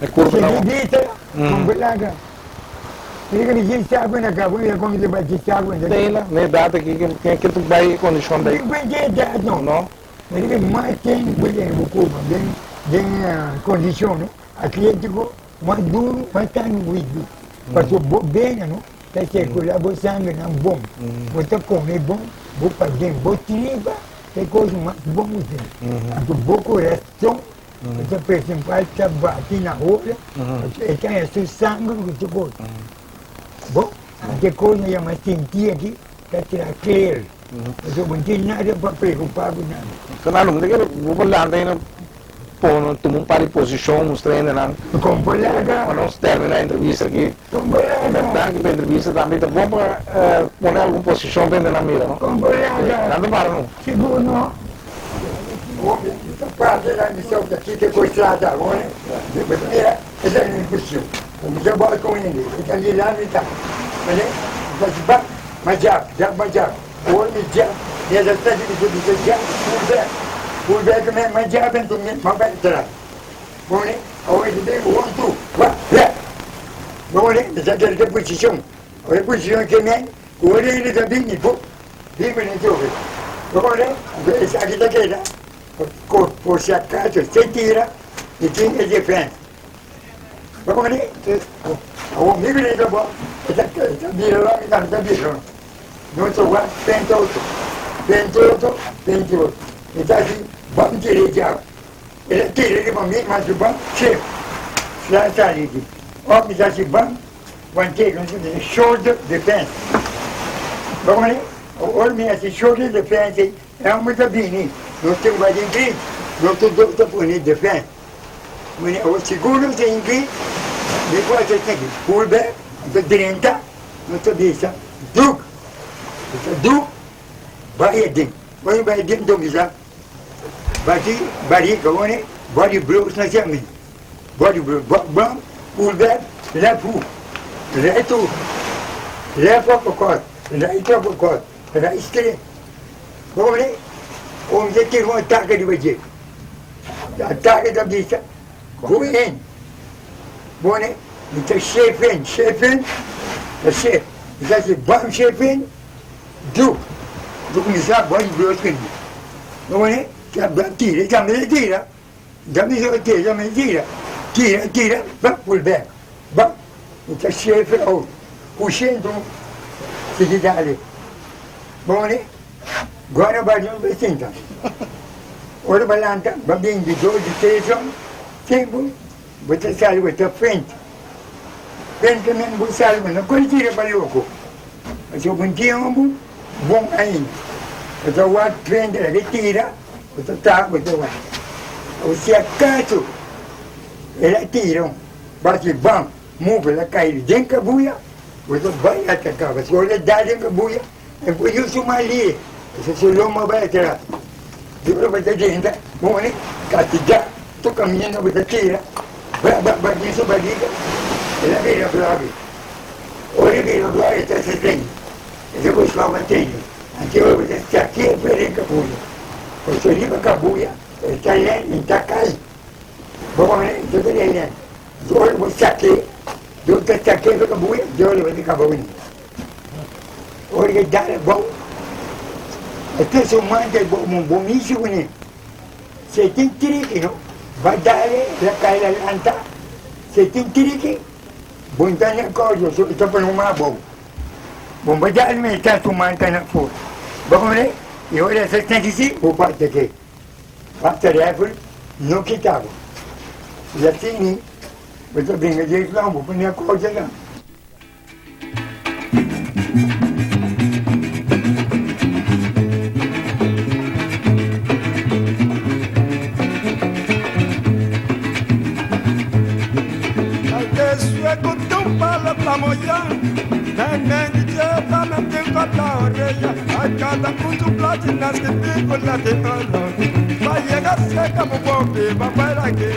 É curva, não? Com belaga. Ele me disse água na cabeça, como você vai dizer água na tem lá, nem data aqui, que tu vai condição daí. Não. Ele mais tem condição, atlético, mais duro, mais tanto, passou bem, não? Está circular, você anda não bom, você come bom, vou fazer botiga, tem coisa mais bom, então boa coração, você principal está batendo na hora, e tem esse sangue que você gosta. Bom, Que coisa eu me senti aqui, para tirar clear. Eu não tinha nada para preocupar com nada. Fernando, mas eu vou lá ainda, tomar um par de posição, mostrando, não? Com colega. Para nós terminar a entrevista aqui. Com colega. Verdade que a entrevista também está bom para pôr alguma posição dentro da mira, não? Com colega. Nada para não? Segundo, essa parte da missão aqui que foi estrada agora, essa é impossível. Eu já boto com ele, ele ali lá não está. Mas já. O homem já, e essa está de já, por ver que mas já vem do mesmo, mas vai entrar. Bom, né? Hoje tem o outro, bom, né? Essa aqui é a posição. A posição que vem, o olho ele está bem, pô, bem bonito. Bom, né? Essa aqui está aqui, né? Por se acaso, você tira e tinha defesa. Vamos ali? O amigo ele está bom. Essa vira lá, está virando. Não estou lá, pente outro. Então assim, vamos tirar de água. Ele tira ele para mim, mas o banco, cheio. Lá está ali. Ó, me dá esse banco, vamos ter shoulder defense. Vamos ali? O homem, esse shoulder defense é uma cabine. Não tem mais inglês, não tem doutor por defesa. O segundo tem inglês, depois você tem que pullback, você 30, não tem isso. Duke, vai dentro. Vai dentro do misa. Barriga, onde? Body blows na jamia. Body blows, bam, pullback, left hook, left uppercut, right straight. Vamos ver? Onde você teve um ataque de vazio. Ataque da vista. Go in. Bom, né? Então, shape in. Shape. Então, assim, bam, shape in. Do começar, pode blow assim. Vamos, né? Tira. Tira. Bam, pull back. Bam. Então, shape out. Puxando. Se dá ali. Bom, né? Agora vai no vestido. Ora balanta, bambini de 12, 13 anos, tempo, você sai com a frente. Frente também não sai, mas não conhece para louco. Mas eu continuo bom ainda. Você vai frente, ele tira, você está, você vai. Se acaso, ele tira, bate bam, move, ela cai dentro da buia, você vai atacar. Se você dá dentro da buia, depois eu sou ali. Se você não vai atrás, depois vai ter gente, bom, né? Castigar, estou caminhando, você tira, vai nisso, barriga, ela vira para lá. Olha, vira para lá, está se trem. Depois vai mantendo. Aqui você está aqui, é em Cabuia. Você liga a Cabuia, está lá, está caindo. Vamos, né? Você está lá. Olha, você aqui, você está aqui, é Cabuia, olha, vai ter Cabuia. Olha, dá, bom. Até se o manda é bomíssimo, né? Você tem trique, não? Vai dar, ela cai lá, lanta. Você tem trique, bom, está na corda, estou para uma bom. Bom, vai dar, mas está tomando na fora. Vamos ver? E olha, você tem que ser, o bate aqui. Bate a régua, não quitava. E assim, você brinca de não, vou pôr a corda lá. Cada punto platina que digo la de oro. Vai chegar seca, vou ver, vai lá que.